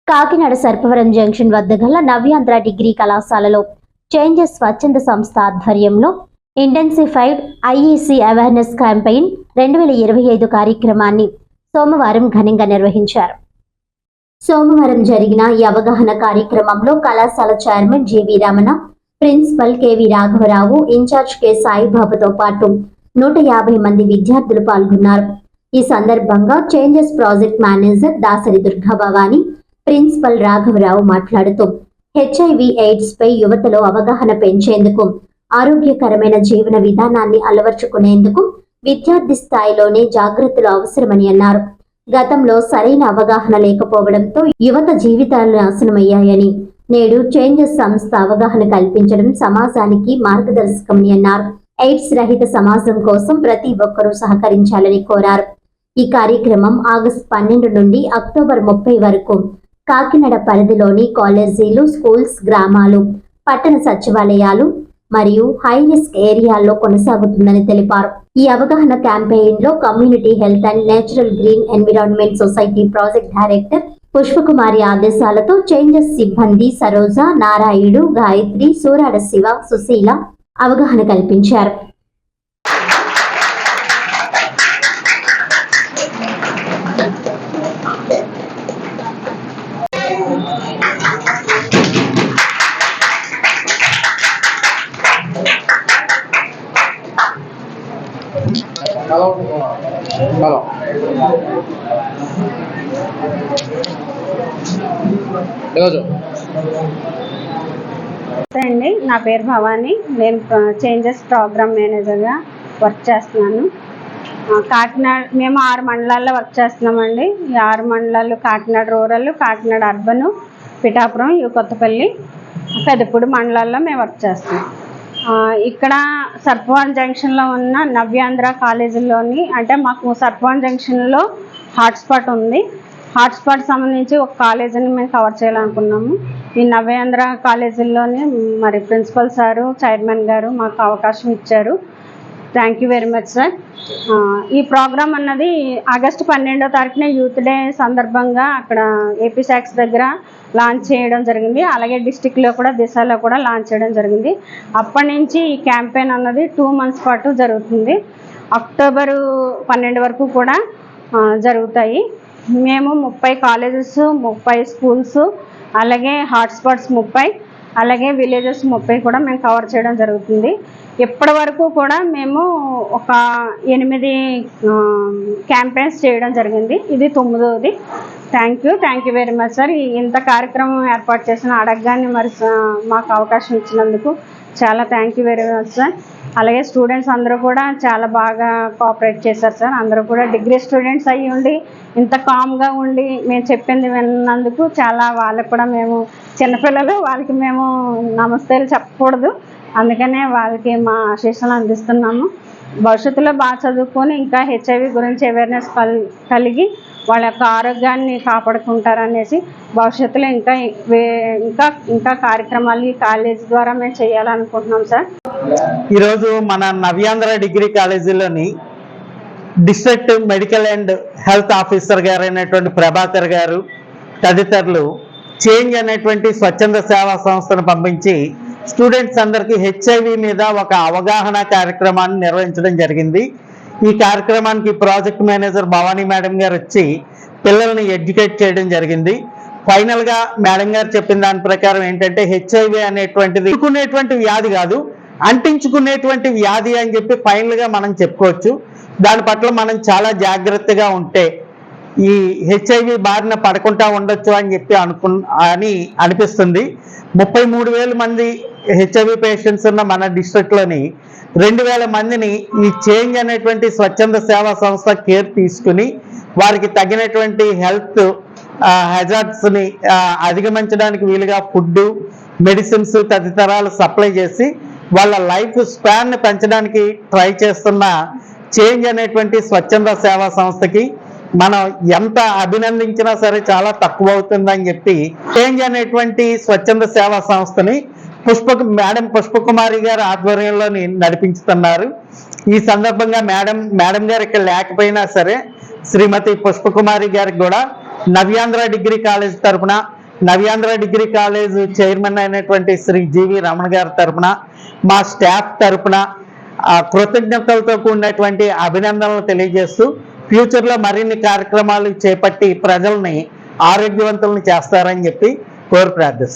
Kakinada Sarpavaram junction వద్ద గల నవ్యాంధ్ర degree కళాశాలలో చేంజెస్ స్వచ్ఛంద సంస్థ ఆధ్వర్యంలో ఇంటెన్సిఫైడ్ ఐఈసీ అవేర్నెస్ క్యాంపెయిన్ 2025 కార్యక్రమాన్ని సోమవారం ఘనంగా నిర్వహించారు. సోమవారం జరిగిన ఈ అవగాహన కార్యక్రమంలో కళాశాల chairman J V Ramana, principal K V రాఘవరావు, ఇన్ఛార్జ్ కె సాయిబాబుతో పాటు 150 మంది విద్యార్థులు పాల్గొన్నారు. ఈ సందర్భంగా changes project manager Dasari Durgabhavani, principal రాఘవరావు మాట్లాడుతూ హెచ్ఐవి ఎయిడ్స్ పై యువతలో అవగాహన పెంచేందుకు, ఆరోగ్యకరమైన జీవన విధానాన్ని అలవర్చుకునేందుకు విద్యార్థి స్థాయిలోనే జాగ్రత్తలు అవసరమని అన్నారు. గతంలో సరైన అవగాహన లేకపోవడంతో యువత జీవితాలు నాశనమయ్యాయని, నేడు చేంజెస్ సంస్థ అవగాహన కల్పించడం సమాజానికి మార్గదర్శకమని అన్నారు. ఎయిడ్స్ రహిత సమాజం కోసం ప్రతి ఒక్కరూ సహకరించాలని కోరారు. ఈ కార్యక్రమం ఆగస్టు 12 నుండి అక్టోబర్ 30 వరకు కాకినాడ పరిధిలోని కాలేజీలు, స్కూల్స్, గ్రామాలు, పట్టణ సచివాలయాలు మరియు హై రిస్క్ ఏరియాల్లో కొనసాగుతుందని తెలిపారు. ఈ అవగాహన క్యాంపెయిన్ లో community health and natural green environment society project director Pushpakumari ఆదేశాలతో చేంజెస్ సిబ్బంది సరోజ, నారాయుడు, గాయత్రి, సూరాడ శివ, సుశీల అవగాహన కల్పించారు. అండి, నా పేరు భవాని. నేను చేంజెస్ ప్రోగ్రామ్ మేనేజర్గా వర్క్ చేస్తున్నాను. కాకినాడ మేము 6 మండలాల్లో వర్క్ చేస్తున్నామండి. ఈ 6 మండలాలు కాకినాడ రూరల్, కాకినాడ అర్బన్, పిఠాపురం, కొత్తపల్లి, పెదపూడి మండలాల్లో మేము వర్క్ చేస్తున్నాం. ఇక్కడ సర్పవరం జంక్షన్లో ఉన్న నవ్యాంధ్ర కాలేజీలోని, అంటే మాకు సర్పవరం జంక్షన్లో హాట్స్పాట్ ఉంది. హాట్స్పాట్ సంబంధించి ఒక కాలేజీని మేము కవర్ చేయాలనుకున్నాము. ఈ నవ్యాంధ్ర కాలేజీల్లోని మరి ప్రిన్సిపల్ సారు, చైర్మన్ గారు మాకు అవకాశం ఇచ్చారు. Thank you very much sir. ఈ ప్రోగ్రాం అన్నది ఆగస్టు 12వ తారీఖున యూత్ డే సందర్భంగా అక్కడ ఏపీ శాక్స్ దగ్గర లాంచ్ చేయడం జరిగింది. అలాగే డిస్టిక్లో కూడా, దిశలో కూడా లాంచ్ చేయడం జరిగింది. అప్పటి నుంచి ఈ క్యాంపెయిన్ అన్నది 2 months పాటు జరుగుతుంది. అక్టోబరు 12 వరకు కూడా జరుగుతాయి. మేము 30 కాలేజెస్, 30 స్కూల్స్, అలాగే హాట్స్పాట్స్ 30, అలాగే విలేజెస్ 30 కూడా మేము కవర్ చేయడం జరుగుతుంది. ఇప్పటి వరకు కూడా మేము ఒక 8 క్యాంపెయిన్స్ చేయడం జరిగింది. ఇది 9వది. Thank you very much sir. ఇంత కార్యక్రమం ఏర్పాటు చేసిన అడగగానే మరి మాకు అవకాశం ఇచ్చినందుకు చాలా thank you very much sir. అలాగే స్టూడెంట్స్ అందరూ కూడా చాలా బాగా కోఆపరేట్ చేశారు సార్. అందరూ కూడా డిగ్రీ స్టూడెంట్స్ అయ్యి ఉండి ఇంత కామ్గా ఉండి మేము చెప్పింది విన్నందుకు చాలా, వాళ్ళకి కూడా మేము చిన్నపిల్లలు, వాళ్ళకి మేము నమస్తేలు చెప్పకూడదు, అందుకనే వాళ్ళకి మా ఆశీస్సులు అందిస్తున్నాము. భవిష్యత్తులో బాగా చదువుకొని ఇంకా హెచ్ఐవి గురించి అవేర్నెస్ కలిగి వాళ్ళ యొక్క ఆరోగ్యాన్ని కాపాడుకుంటారనేసి భవిష్యత్తులో ఇంకా కార్యక్రమాలు ఈ కాలేజ్ ద్వారా మేము చేయాలనుకుంటున్నాం సార్. ఈరోజు మన నవ్యాంధ్ర డిగ్రీ కాలేజీలోని district medical and health officer గారు అయినటువంటి ప్రభాకర్ గారు తదితరులు చేంజ్ అనేటువంటి స్వచ్ఛంద సేవా సంస్థను పంపించి స్టూడెంట్స్ అందరికీ హెచ్ఐవి మీద ఒక అవగాహన కార్యక్రమాన్ని నిర్వహించడం జరిగింది. ఈ కార్యక్రమానికి ప్రాజెక్ట్ మేనేజర్ భవానీ మేడం గారు వచ్చి పిల్లల్ని ఎడ్యుకేట్ చేయడం జరిగింది. ఫైనల్గా మేడం గారు చెప్పిన దాని ప్రకారం ఏంటంటే హెచ్ఐవి అనేటువంటిది అంటుకునేటువంటి వ్యాధి కాదు, అంటించుకునేటువంటి వ్యాధి అని చెప్పి ఫైనల్గా మనం చెప్పుకోవచ్చు. దాని పట్ల మనం చాలా జాగ్రత్తగా ఉంటే ఈ హెచ్ఐవి బారిన పడకుండా ఉండొచ్చు అని చెప్పి అనిపిస్తుంది. 33,000 మంది హెచ్ఐవి పేషెంట్స్ ఉన్న మన డిస్ట్రిక్ట్లోని 2,000 మందిని ఈ చేంజ్ అనేటువంటి స్వచ్ఛంద సేవా సంస్థ కేర్ తీసుకుని వారికి తగినటువంటి హెల్త్ హెజార్డ్స్ని అధిగమించడానికి వీలుగా ఫుడ్, మెడిసిన్స్ తదితరాలు సప్లై చేసి వాళ్ళ లైఫ్ స్పాన్ని పెంచడానికి ట్రై చేస్తున్న చేంజ్ అనేటువంటి స్వచ్ఛంద సేవా సంస్థకి మనం ఎంత అభినందించినా సరే చాలా తక్కువ అవుతుందని చెప్పి చేంజ్ అనేటువంటి స్వచ్ఛంద సేవా సంస్థని మేడం పుష్పకుమారి గారి ఆధ్వర్యంలో నడిపించుతున్నారు. ఈ సందర్భంగా మేడం గారు ఇక్కడ లేకపోయినా సరే శ్రీమతి పుష్పకుమారి గారికి కూడా నవ్యాంధ్ర డిగ్రీ కాలేజ్ తరఫున నవ్యాంధ్ర డిగ్రీ కాలేజ్ చైర్మన్ అయినటువంటి శ్రీ జీవి రమణ గారి తరపున, మా స్టాఫ్ తరపున కృతజ్ఞతలతో కూడినటువంటి అభినందనలు తెలియజేస్తూ ఫ్యూచర్లో మరిన్ని కార్యక్రమాలు చేపట్టి ప్రజల్ని ఆరోగ్యవంతులను చేస్తారని చెప్పి కోరి ప్రార్థిస్తున్నాను.